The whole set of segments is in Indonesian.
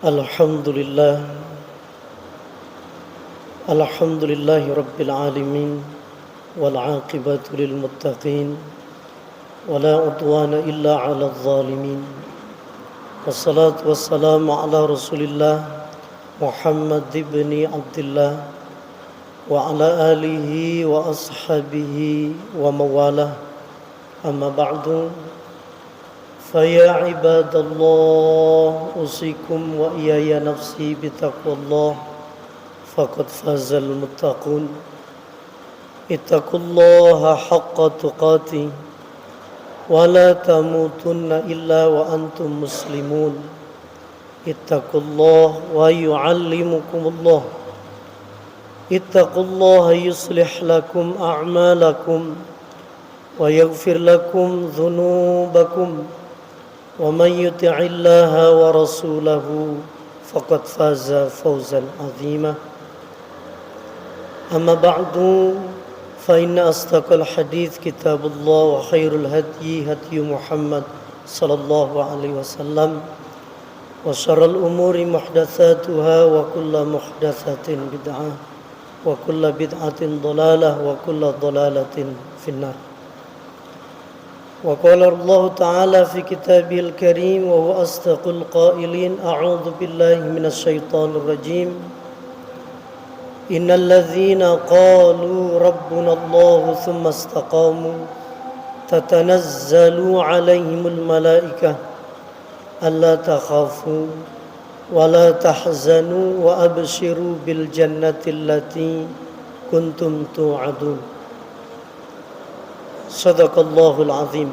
Alhamdulillah Alhamdulillahi Rabbil Alamin wal aqibatu lil muttaqin wala udwana illa ala zalimin wassalatu wassalamu ala rasulillah Muhammad ibn Abdullah wa ala alihi wa ashabihi wa mawalah amma ba'du فيا عباد الله أوصيكم وإياي نفسي بتقوى الله فقد فاز المتقون اتقوا الله حق تقاته ولا تموتن إلا وأنتم مسلمون اتقوا الله ويعلمكم الله اتقوا الله يصلح لكم أعمالكم ويغفر لكم ذنوبكم ومن يطع الله ورسوله فقد فاز فوزا عظيما أما بعد فإن أصدق الحديث كتاب الله وخير الهدي هدي محمد صلى الله عليه وسلم وشر الأمور محدثاتها وكل محدثة بدعة وكل بدعة ضلالة وكل ضلالة في النار. وقال الله تعالى في كتابه الكريم وهو أصدق القائلين أعوذ بالله من الشيطان الرجيم إن الذين قالوا ربنا الله ثم استقاموا تتنزل عليهم الملائكة ألا تخافوا ولا تحزنوا وأبشروا بالجنة التي كنتم توعدون. Sadaqallahul azim.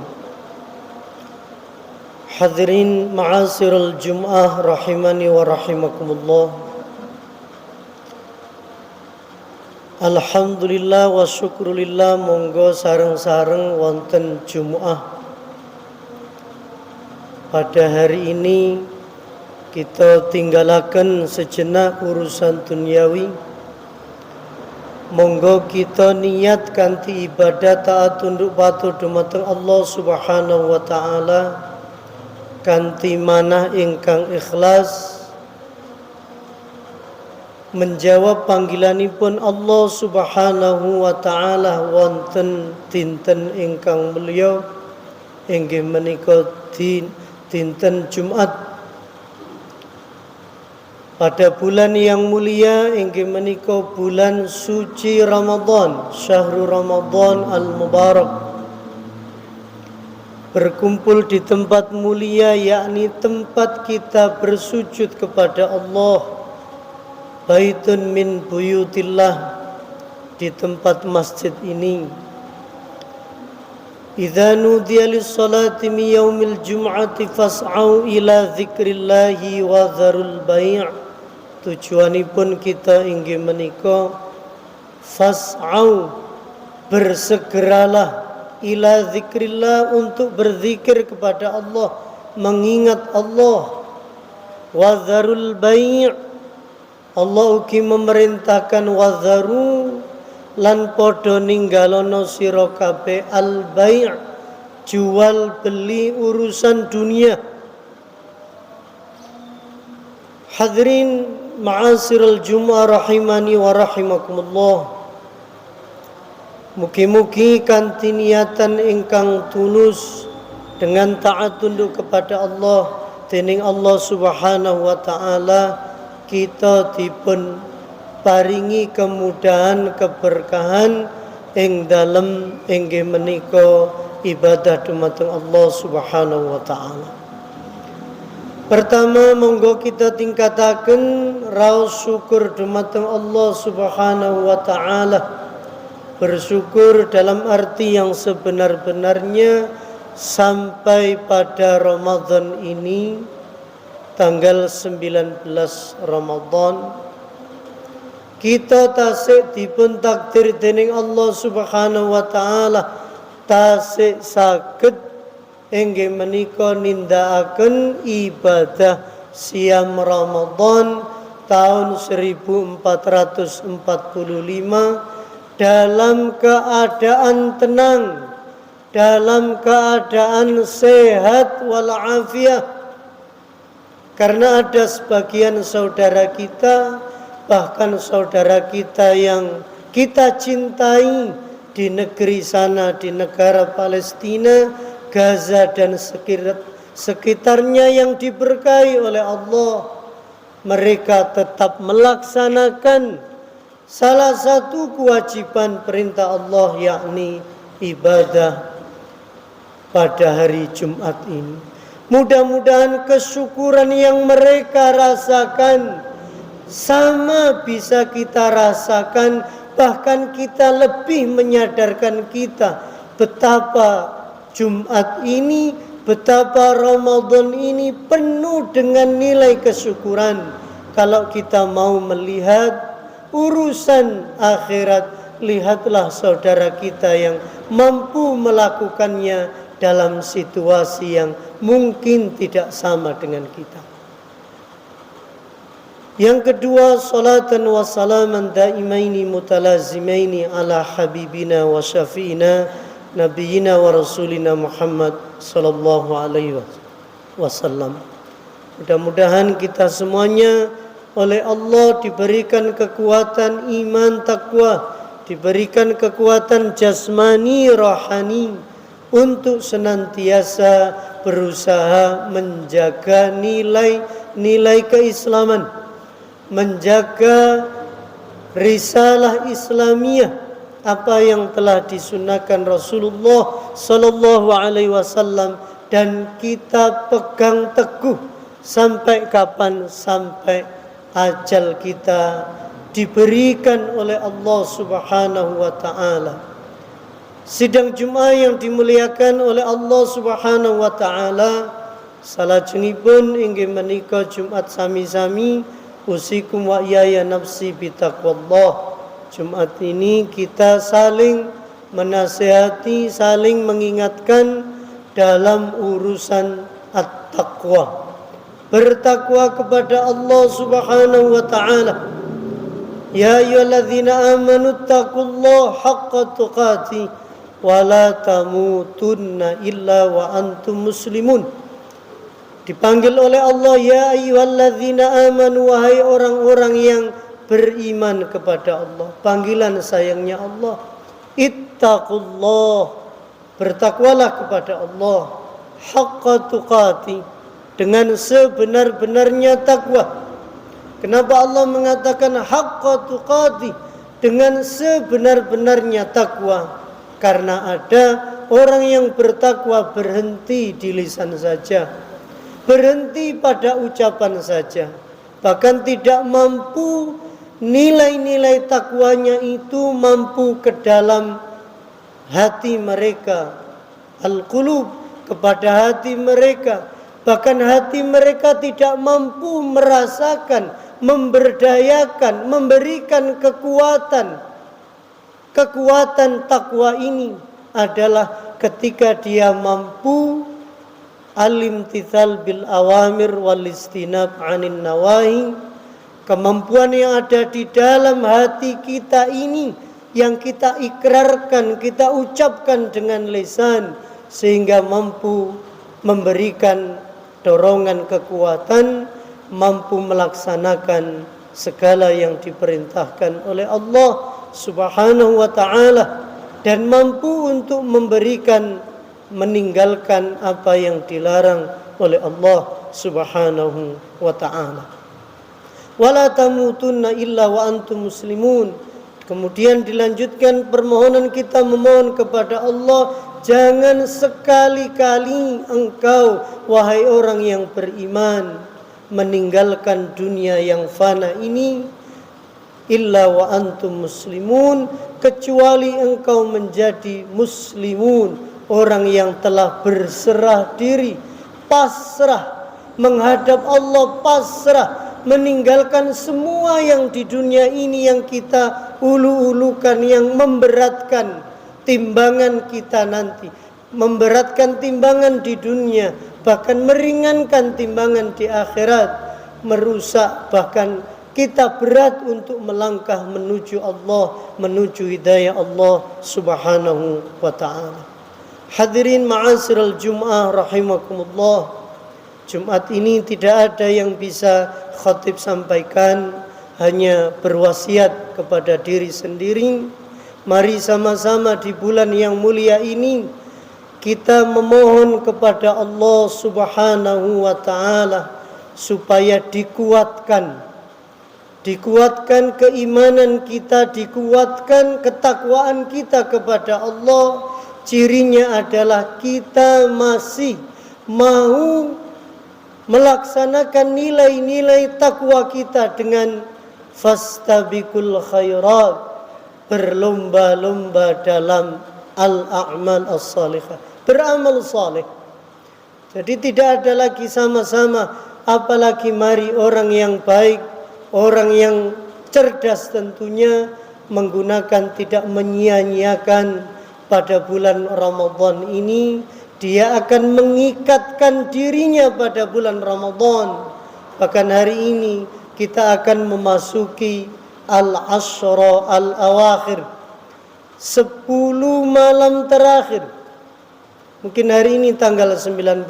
Hadirin ma'asyiral Jum'ah rahimani wa rahimakumullah. Alhamdulillah wa syukrulillah, monggo sareng-sareng wonten Jum'ah. Pada hari ini kita tinggalaken sejenak urusan duniawi. Monggo kita niat kanthi ibadah taat tunduk patuh dumateng Allah Subhanahu wa taala kanthi manah ingkang ikhlas menjawab panggilanipun Allah Subhanahu wa taala wonten dinten ingkang mulya inggih menika dinten Jumat pada bulan yang mulia inggih menika bulan suci Ramadan, syahrul Ramadan al-Mubarak. Berkumpul di tempat mulia, yakni tempat kita bersujud kepada Allah. Baitun min buyutillah, di tempat masjid ini. Idza nudiya lis-salati min yaumil jum'ati fas'au ila dzikrillahi wa dzarul bai'. Tujuanipun kita inggih menika fas'au, bersegeralah ila zikrillah, untuk berzikir kepada Allah, mengingat Allah. Wadzarul bai', Allah ugi memerintahkan wadzaru lan padha ninggalono sira kabeh al bai', jual beli urusan dunia. Hadirin ma'asyiral Jum'ah rahimani wa rahimakumullah. Mugi-mugi kanthi niatan ingkang tulus dengan taat tunduk kepada Allah dening Allah Subhanahu wa taala, kita dipun paringi kemudahan keberkahan ing dalem inggih menika ibadah dumateng Allah Subhanahu wa taala. Pertama, monggo kita tingkataken raos syukur dumateng Allah Subhanahu wa taala. Bersyukur dalam arti yang sebenar-benarnya sampai pada Ramadan ini, tanggal 19 Ramadan, kita tasik dipun takdir dening Allah Subhanahu wa taala tasik saged inggih menika nindakaken ibadah siam Ramadan tahun 1445 dalam keadaan tenang, dalam keadaan sehat walafiat, Karena ada sebagian saudara kita, bahkan saudara kita yang kita cintai di negeri sana, di negara Palestina, Gaza dan sekitarnya yang diberkahi oleh Allah, mereka tetap melaksanakan salah satu kewajiban perintah Allah, yakni ibadah pada hari Jumat ini. Mudah-mudahan kesyukuran yang mereka rasakan sama bisa kita rasakan, bahkan kita lebih menyadarkan kita betapa Jumat ini, betapa Ramadan ini penuh dengan nilai kesyukuran. Kalau kita mau melihat urusan akhirat, lihatlah saudara kita yang mampu melakukannya dalam situasi yang mungkin tidak sama dengan kita. Yang kedua, salatan wa salaman daimaini mutalazimaini ala habibina wa syafi'ina nabiyina wa rasulina Muhammad sallallahu alaihi wasallam. Mudah-mudahan kita semuanya oleh Allah diberikan kekuatan iman takwa, diberikan kekuatan jasmani rohani untuk senantiasa berusaha menjaga nilai-nilai keislaman, menjaga risalah Islamiyah, apa yang telah disunahkan Rasulullah sallallahu alaihi wasallam, dan kita pegang teguh sampai kapan? Sampai ajal kita diberikan oleh Allah Subhanahu wa taala. Sidang Jumat yang dimuliakan oleh Allah Subhanahu wa taala, salajengipun inggih menika Jumat sami-sami usikum wa iyaya nafsi bitaqwallah. Jumat ini kita saling menasihati, saling mengingatkan dalam urusan at-taqwa. Bertakwa kepada Allah Subhanahu wa taala. Ya ayyuhalladzina amanu taqullaha haqqa tuqatih wa la tamutunna illa wa antum muslimun. Dipanggil oleh Allah, ya ayyuhalladzina amanu, wahai orang-orang yang beriman kepada Allah. Panggilan sayangnya Allah, ittaqullah, bertakwalah kepada Allah, haqqa tuqati, dengan sebenar-benarnya takwa. Kenapa Allah mengatakan haqqa tuqati, dengan sebenar-benarnya takwa? Karena ada orang yang bertakwa berhenti di lisan saja, berhenti pada ucapan saja, bahkan tidak mampu nilai-nilai takwanya itu mampu ke dalam hati mereka, al-qulub, kepada hati mereka. Bahkan hati mereka tidak mampu merasakan, memberdayakan, memberikan kekuatan takwa ini adalah ketika dia mampu al-imtithal bil awamir wal istinab anin nawahi. Kemampuan yang ada di dalam hati kita ini, yang kita ikrarkan, kita ucapkan dengan lisan, sehingga mampu memberikan dorongan kekuatan, mampu melaksanakan segala yang diperintahkan oleh Allah Subhanahu wa ta'ala, dan mampu untuk meninggalkan apa yang dilarang oleh Allah Subhanahu wa ta'ala. Wala tamutunna illa wa antum muslimun. Kemudian dilanjutkan permohonan kita, memohon kepada Allah, jangan sekali-kali engkau wahai orang yang beriman meninggalkan dunia yang fana ini illa wa antum muslimun, kecuali engkau menjadi muslimun, orang yang telah berserah diri, pasrah menghadap Allah, pasrah meninggalkan semua yang di dunia ini yang kita ulu-ulukan, yang memberatkan timbangan kita nanti, memberatkan timbangan di dunia, bahkan meringankan timbangan di akhirat, merusak bahkan kita berat untuk melangkah menuju Allah, menuju hidayah Allah Subhanahu wa ta'ala. Hadirin ma'asyiral Jum'ah rahimakumullah. Jumat ini tidak ada yang bisa khatib sampaikan, hanya berwasiat kepada diri sendiri. Mari sama-sama di bulan yang mulia ini kita memohon kepada Allah Subhanahu wa ta'ala supaya dikuatkan keimanan kita, dikuatkan ketakwaan kita kepada Allah. Cirinya adalah kita masih mau melaksanakan nilai-nilai takwa kita dengan fastabiqul khairat, berlomba-lomba dalam al-a'mal as-salihah, beramal saleh. Jadi tidak ada lagi sama-sama, apalagi mari orang yang baik, orang yang cerdas tentunya menggunakan, tidak menyia-nyiakan pada bulan Ramadan ini. Dia akan mengikatkan dirinya pada bulan Ramadan. Bahkan hari ini kita akan memasuki al-ashra al-awakhir, 10 malam terakhir. Mungkin hari ini tanggal 19.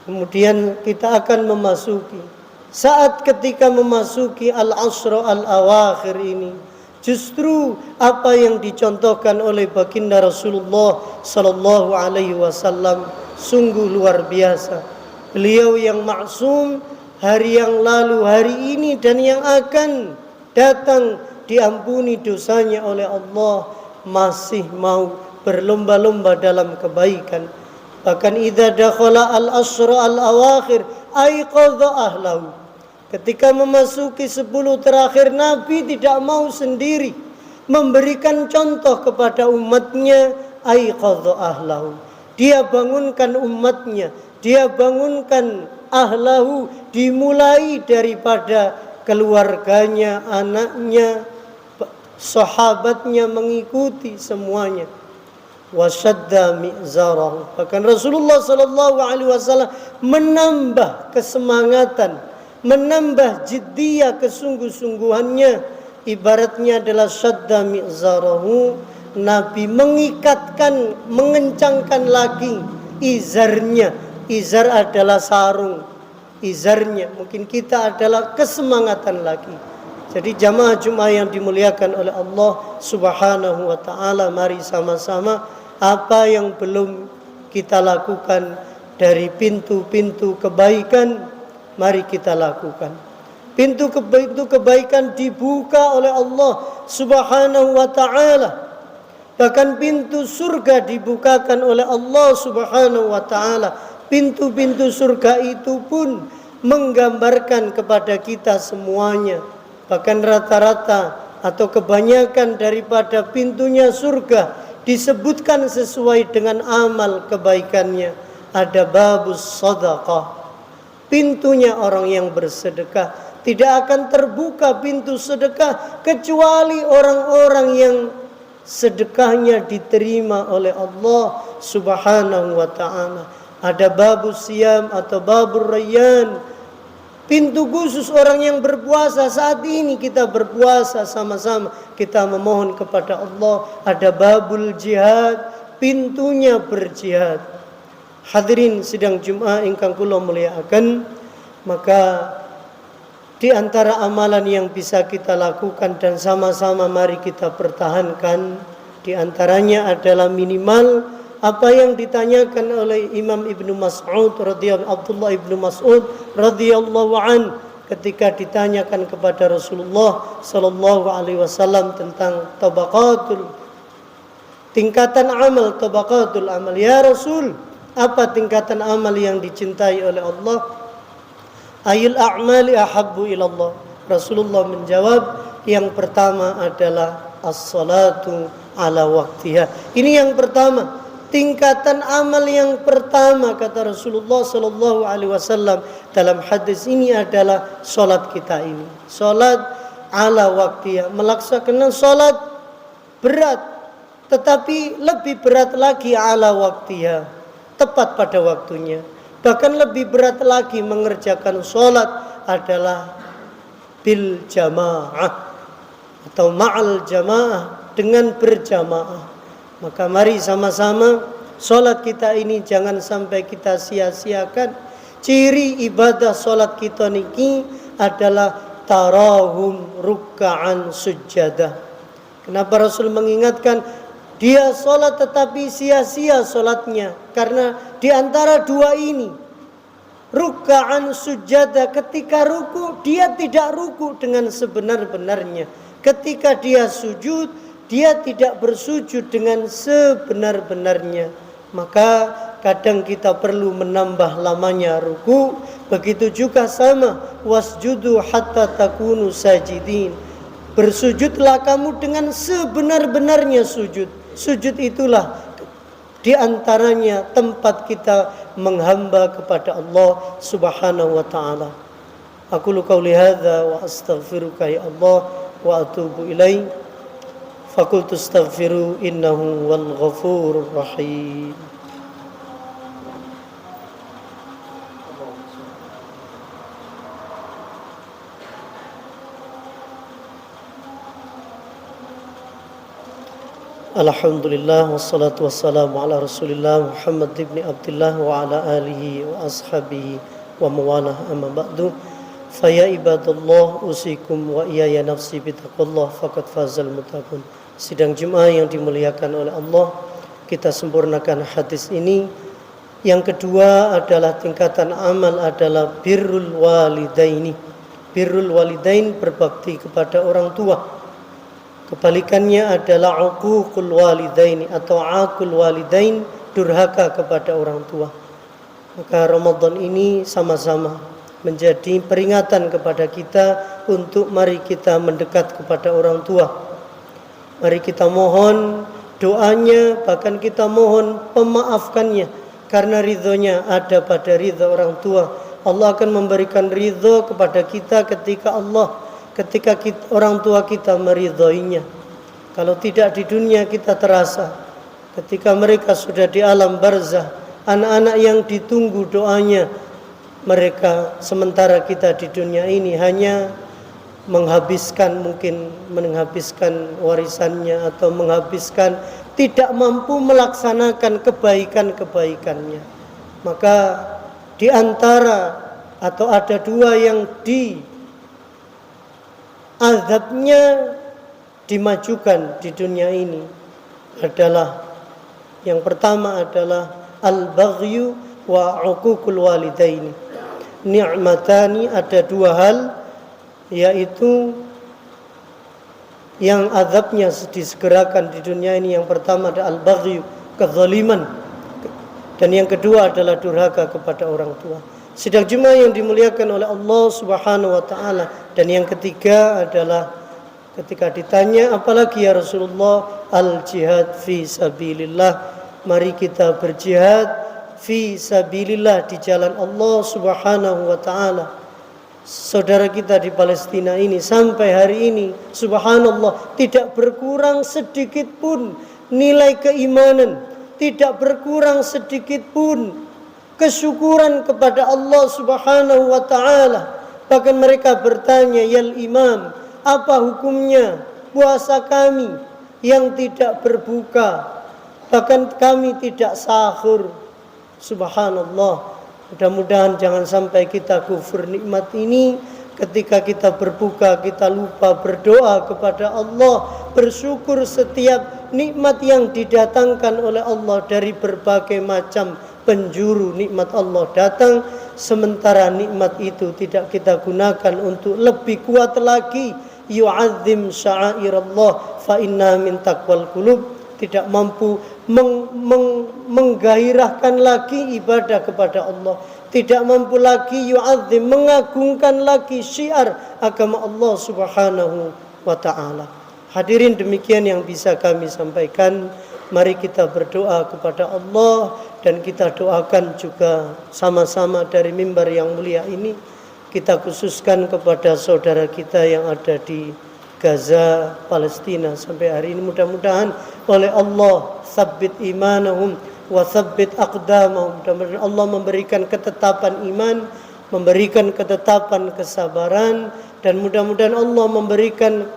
Kemudian kita akan memasuki saat ketika memasuki al-ashra al-awakhir ini, justru apa yang dicontohkan oleh baginda Rasulullah sallallahu alaihi wasallam sungguh luar biasa. Beliau yang maksum, hari yang lalu, hari ini dan yang akan datang diampuni dosanya oleh Allah, masih mau berlomba-lomba dalam kebaikan. Bahkan idza dakhala al-ashra al-awakhir aiqadha ahlahu. Ketika memasuki 10 terakhir, Nabi tidak mau sendiri, memberikan contoh kepada umatnya. Aiqadha ahlahu, dia bangunkan umatnya, dia bangunkan ahlahu, dimulai daripada keluarganya, anaknya, sahabatnya, mengikuti semuanya. Wasyadda mi'zarahu, bahkan Rasulullah sallallahu alaihi wasallam menambah kesemangatan, menambah jiddiyah, kesungguh-sungguhannya. Ibaratnya adalah syadda mi'zarahu, Nabi mengikatkan, mengencangkan lagi izarnya. Izar adalah sarung, izarnya mungkin kita adalah kesemangatan lagi. Jadi jamaah Jumat yang dimuliakan oleh Allah Subhanahu wa ta'ala, mari sama-sama apa yang belum kita lakukan dari pintu-pintu kebaikan, mari kita lakukan. Pintu kebaikan dibuka oleh Allah Subhanahu wa ta'ala. Bahkan pintu surga dibukakan oleh Allah Subhanahu wa ta'ala. Pintu-pintu surga itu pun menggambarkan kepada kita semuanya. Bahkan rata-rata atau kebanyakan daripada pintunya surga disebutkan sesuai dengan amal kebaikannya. Ada babus sadaqah, pintunya orang yang bersedekah. Tidak akan terbuka pintu sedekah kecuali orang-orang yang sedekahnya diterima oleh Allah Subhanahu wa ta'ala. Ada babus siyam atau babur rayyan, pintu khusus orang yang berpuasa. Saat ini kita berpuasa sama-sama, kita memohon kepada Allah. Ada babul jihad, pintunya berjihad. Hadirin sidang Jumat ingkang kula mulyakaken, maka di antara amalan yang bisa kita lakukan dan sama-sama mari kita pertahankan, di antaranya adalah minimal apa yang ditanyakan oleh Imam Ibnu Mas'ud radhiyallahu, Abdullah Ibnu Mas'ud radhiyallahu an, ketika ditanyakan kepada Rasulullah sallallahu alaihi wasallam tentang tabaqatul, tingkatan amal, tabaqatul amal. Ya Rasul, apa tingkatan amal yang dicintai oleh Allah? Ayul a'mali ahabbu ilallah. Rasulullah menjawab, yang pertama adalah as-salatu ala waktiha. Ini yang pertama. Tingkatan amal yang pertama, kata Rasulullah sallallahu alaihi wasallam dalam hadis ini, adalah salat kita ini. Salat ala waktiha, melaksanakan salat berat, tetapi lebih berat lagi ala waktiha, tepat pada waktunya. Bahkan lebih berat lagi mengerjakan salat adalah bil jamaah atau ma'al jamaah, dengan berjamaah. Maka mari sama-sama salat kita ini jangan sampai kita sia-siakan. Ciri ibadah solat kita niki adalah tarahum ruk'an sujjadah. Kenapa Rasul mengingatkan dia solat tetapi sia-sia solatnya? Karena di antara dua ini, ruk'an sujjadah, ketika ruku dia tidak ruku dengan sebenar-benarnya. Ketika dia sujud, dia tidak bersujud dengan sebenar-benarnya. Maka kadang kita perlu menambah lamanya ruku. Begitu juga sama, wasjudu hatta takunu sajidin. Bersujudlah kamu dengan sebenar-benarnya sujud. Sujud itulah di antaranya tempat kita menghamba kepada Allah Subhanahu wa taala. Aqulu qauli hadza wa astaghfiruka ya Allah wa atubu ilaih. Faqultu astaghfiru innahu wal ghafurur rahim. Alhamdulillah wassalatu wassalamu ala Rasulillah Muhammad ibn Abdullah wa ala alihi wa ashabihi wa mawalah amma ba'du. Faya ibadallah usikum wa iyaya nafsi bitaqullah faqad fazal muttaqun. Sidang Jumat yang dimuliakan oleh Allah, kita sempurnakan hadis ini. Yang kedua adalah tingkatan amal adalah birrul walidaini. Birrul walidain, berbakti kepada orang tua. Kebalikannya adalah uququl walidaini atau aqul walidain, durhaka kepada orang tua. Maka Ramadan ini sama-sama menjadi peringatan kepada kita untuk mari kita mendekat kepada orang tua. Mari kita mohon doanya, bahkan kita mohon pemaafkannya, karena ridhonya ada pada ridho orang tua. Allah akan memberikan ridho kepada kita ketika orang tua kita meridhoinya. Kalau tidak di dunia kita terasa, ketika mereka sudah di alam barzah, anak-anak yang ditunggu doanya mereka, sementara kita di dunia ini hanya menghabiskan warisannya atau tidak mampu melaksanakan kebaikan-kebaikannya. Maka di antara atau ada dua yang azabnya dimajukan di dunia ini adalah, yang pertama adalah al-baghyu wa uququl walidaini. Ni'matani, ada dua hal, yaitu yang azabnya disegerakan di dunia ini. Yang pertama adalah al-baghyu, kezaliman, dan yang kedua adalah durhaka kepada orang tua. Sidang Jumat yang dimuliakan oleh Allah Subhanahu wa taala. Dan yang ketiga adalah ketika ditanya apalagi ya Rasulullah, al-jihad fi sabilillah. Mari kita berjihad fi sabilillah, di jalan Allah Subhanahu wa taala. Saudara kita di Palestina ini sampai hari ini subhanallah tidak berkurang sedikit pun nilai keimanan, tidak berkurang sedikit pun kesyukuran kepada Allah Subhanahu wa taala. Bahkan mereka bertanya, "Yal imam, apa hukumnya puasa kami yang tidak berbuka? Bahkan kami tidak sahur." Subhanallah. Mudah-mudahan jangan sampai kita kufur nikmat ini. Ketika kita berbuka, kita lupa berdoa kepada Allah, bersyukur setiap nikmat yang didatangkan oleh Allah dari berbagai macam penjuru nikmat Allah datang, sementara nikmat itu tidak kita gunakan untuk lebih kuat lagi. Yu'azzim sya'airallah fa inna min taqwal qulub. Tidak mampu menggairahkan lagi ibadah kepada Allah, tidak mampu lagi yu'azzim, mengagungkan lagi syiar agama Allah Subhanahu wa ta'ala. Hadirin, demikian yang bisa kami sampaikan. Mari kita berdoa kepada Allah, dan kita doakan juga sama-sama dari mimbar yang mulia ini. Kita khususkan kepada saudara kita yang ada di Gaza, Palestina sampai hari ini. Mudah-mudahan oleh Allah tsabbit imanahum wa tsabbit aqdamahum. Mudah-mudahan Allah memberikan ketetapan iman, memberikan ketetapan kesabaran, dan mudah-mudahan Allah memberikan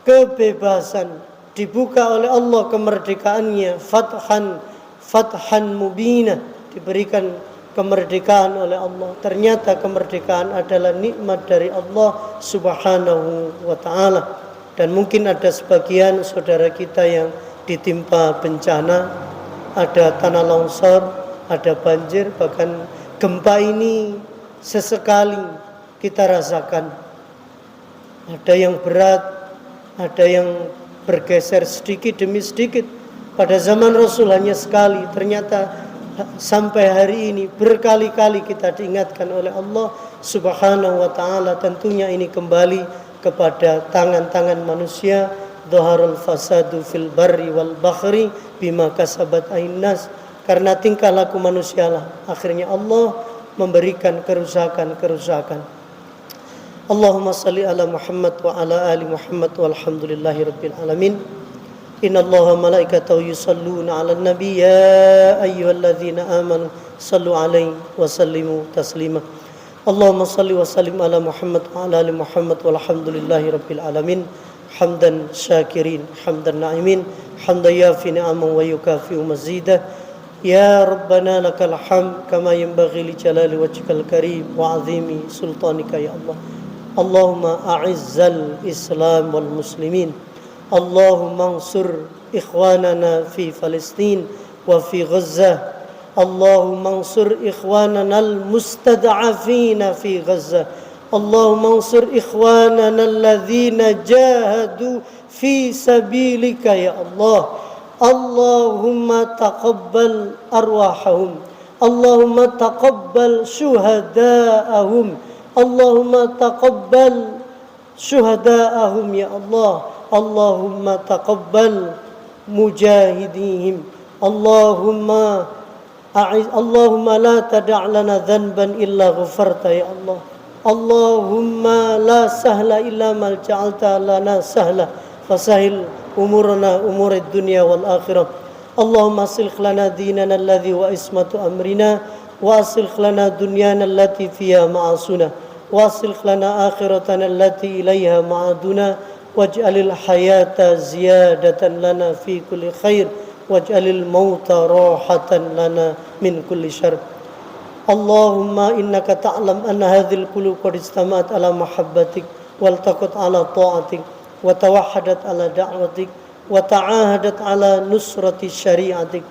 kebebasan, dibuka oleh Allah kemerdekaannya, fathan mubina, diberikan kemerdekaan oleh Allah. Ternyata kemerdekaan adalah nikmat dari Allah Subhanahu wa ta'ala. Dan mungkin ada sebagian saudara kita yang ditimpa bencana, ada tanah longsor, ada banjir, bahkan gempa ini sesekali kita rasakan. Ada yang berat, ada yang bergeser sedikit demi sedikit. Pada zaman Rasul hanya sekali, ternyata sampai hari ini berkali-kali kita diingatkan oleh Allah Subhanahu wa ta'ala. Tentunya ini kembali kepada tangan-tangan manusia. Dhaharul fasadu fil barri wal bahri bima kasabat ainas. Karena tingkah laku manusia lah akhirnya Allah memberikan kerusakan-kerusakan. Allahumma salli ala Muhammad wa ala ali Muhammad walhamdulillahi rabbil alamin. Inna Allaha malaikatahu yusalluna ala nabi ya ayyuhalladzina amanu sallu alaihi wa sallimu taslima. Allahumma salli wa sallim ala Muhammad wa ala ali Muhammad walhamdulillahi rabbil alamin. Hamdan syakirin, hamdan na'imin, hamdan yafi ni'aman wa yukafi'u mazidah. Ya Rabbana lakal hamd kama yanbaghi li jalali wajhikal karim wa 'azimi sultanika ya Allah. Allahumma a'izzal Islam wal muslimin. Allahumma ansur ikhwanana fi Palestin wa fi Gaza. Allahumma ansur ikhwanana al-mustad'afina fi Gaza. Allahumma ansur ikhwanana alladhina jahadu fi sabilika ya Allah. Allahumma taqabbal arwahahum. Allahumma taqabbal syuhada'ahum. Allahumma taqabbal syuhada'ahum ya Allah. Allahumma taqabbal mujahidihim. Allahumma la tada' lana dhanban illa ghafarta ya Allah. Allahumma la sahla illa mal ja'alta lana sahla fasahil umurana umurid dunya wal akhirah. Allahumma aslih lana dinana alladhi wa ismatu amrina wa aslih lana dunyana allati fiha ma'asuna wa aslih lana akhiratana allati ilayha ma'aduna waj'alil hayata ziyadatan lana fi kulli khair waj'alil mauta rahatan lana min kulli syarr. Allahumma innaka ta'lam anna hadhil qulub qad istama'at ala mahabbatik wal taqat ala ta'atik wa tawahhadat ala da'watik wa ta'ahadat ala nusrati syari'atik